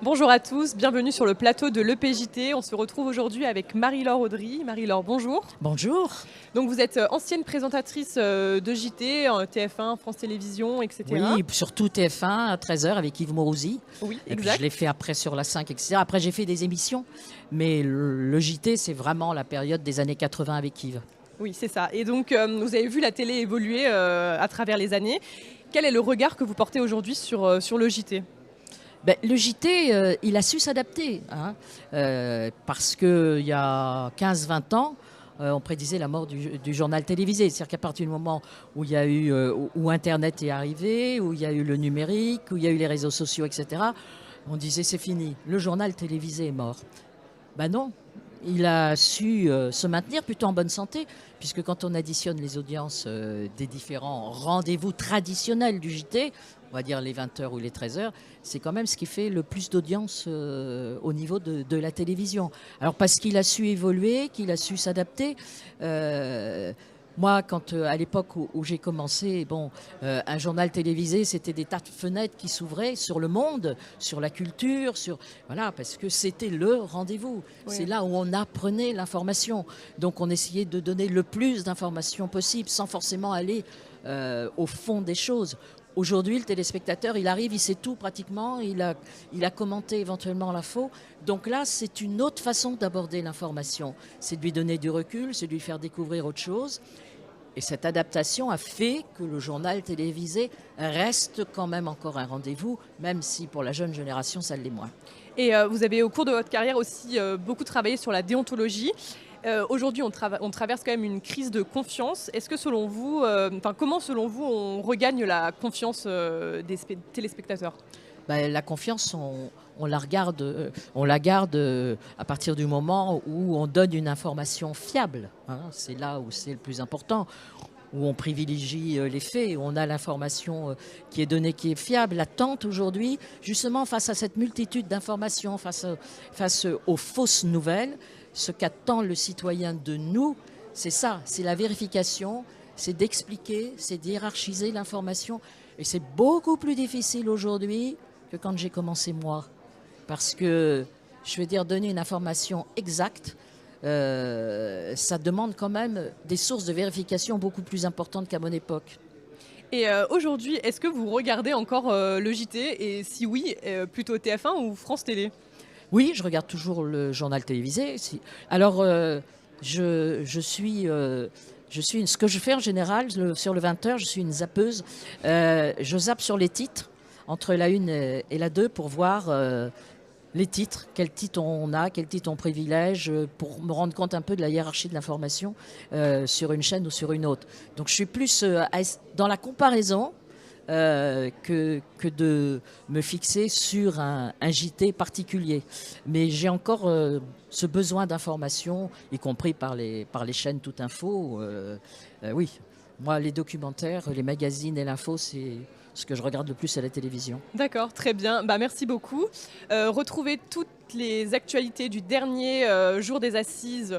Bonjour à tous, bienvenue sur le plateau de l'EPJT. On se retrouve aujourd'hui avec Marie-Laure Audry. Marie-Laure, bonjour. Bonjour. Donc vous êtes ancienne présentatrice de JT, TF1, France Télévisions, etc. Oui, surtout TF1 à 13h avec Yves Mourouzi. Oui, Et puis je exact. l'ai fait après sur la 5, etc. Après, j'ai fait des émissions, mais le JT, c'est vraiment la période des années 80 avec Yves. Oui, c'est ça. Et donc vous avez vu la télé évoluer à travers les années. Quel est le regard que vous portez aujourd'hui sur le JT ? Ben, le JT, il a su s'adapter, hein, parce qu'il y a 15-20 ans, on prédisait la mort du journal télévisé. C'est-à-dire qu'à partir du moment où il y a eu, où Internet est arrivé, où il y a eu le numérique, où il y a eu les réseaux sociaux, etc., on disait c'est fini, le journal télévisé est mort. Ben non, il a su se maintenir plutôt en bonne santé, puisque quand on additionne les audiences des différents rendez-vous traditionnels du JT, on va dire les 20h ou les 13h, c'est quand même ce qui fait le plus d'audience au niveau de la télévision. Alors parce qu'il a su évoluer, qu'il a su s'adapter. Moi, quand à l'époque où j'ai commencé, un journal télévisé, c'était des tas de fenêtres qui s'ouvraient sur le monde, sur la culture, voilà, parce que c'était le rendez-vous. Oui. C'est là où on apprenait l'information. Donc, on essayait de donner le plus d'informations possible, sans forcément aller au fond des choses. Aujourd'hui, le téléspectateur, il arrive, il sait tout pratiquement, il a commenté éventuellement l'info. Donc là, c'est une autre façon d'aborder l'information. C'est de lui donner du recul, c'est de lui faire découvrir autre chose. Et cette adaptation a fait que le journal télévisé reste quand même encore un rendez-vous, même si pour la jeune génération, ça l'est moins. Et vous avez au cours de votre carrière aussi beaucoup travaillé sur la déontologie. Aujourd'hui, on traverse quand même une crise de confiance. Est-ce que selon vous, comment selon vous on regagne la confiance des téléspectateurs ? Ben, la confiance, on la garde à partir du moment où on donne une information fiable, hein. C'est là où c'est le plus important, où on privilégie les faits, où on a l'information qui est donnée, qui est fiable. L'attente aujourd'hui, justement face à cette multitude d'informations, face aux fausses nouvelles, ce qu'attend le citoyen de nous, c'est ça, c'est la vérification, c'est d'expliquer, c'est d'hiérarchiser l'information. Et c'est beaucoup plus difficile aujourd'hui que quand j'ai commencé moi. Parce que, je veux dire, donner une information exacte, ça demande quand même des sources de vérification beaucoup plus importantes qu'à mon époque. Et aujourd'hui, est-ce que vous regardez encore le JT ? Et si oui, plutôt TF1 ou France Télé ? Oui, je regarde toujours le journal télévisé. Alors, ce que je fais en général, sur le 20h, je suis une zappeuse. Je zappe sur les titres, entre la 1 et la 2, pour voir les titres, quel titre on a, quel titre on privilège, pour me rendre compte un peu de la hiérarchie de l'information sur une chaîne ou sur une autre. Donc je suis plus dans la comparaison que de me fixer sur un JT particulier. Mais j'ai encore ce besoin d'information, y compris par les chaînes Tout Info. Oui, moi, les documentaires, les magazines et l'info, c'est ce que je regarde le plus à la télévision. D'accord, très bien. Merci beaucoup. Retrouvez toutes les actualités du dernier jour des assises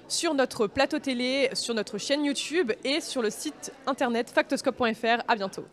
sur notre plateau télé, sur notre chaîne YouTube et sur le site internet factoscope.fr. À bientôt.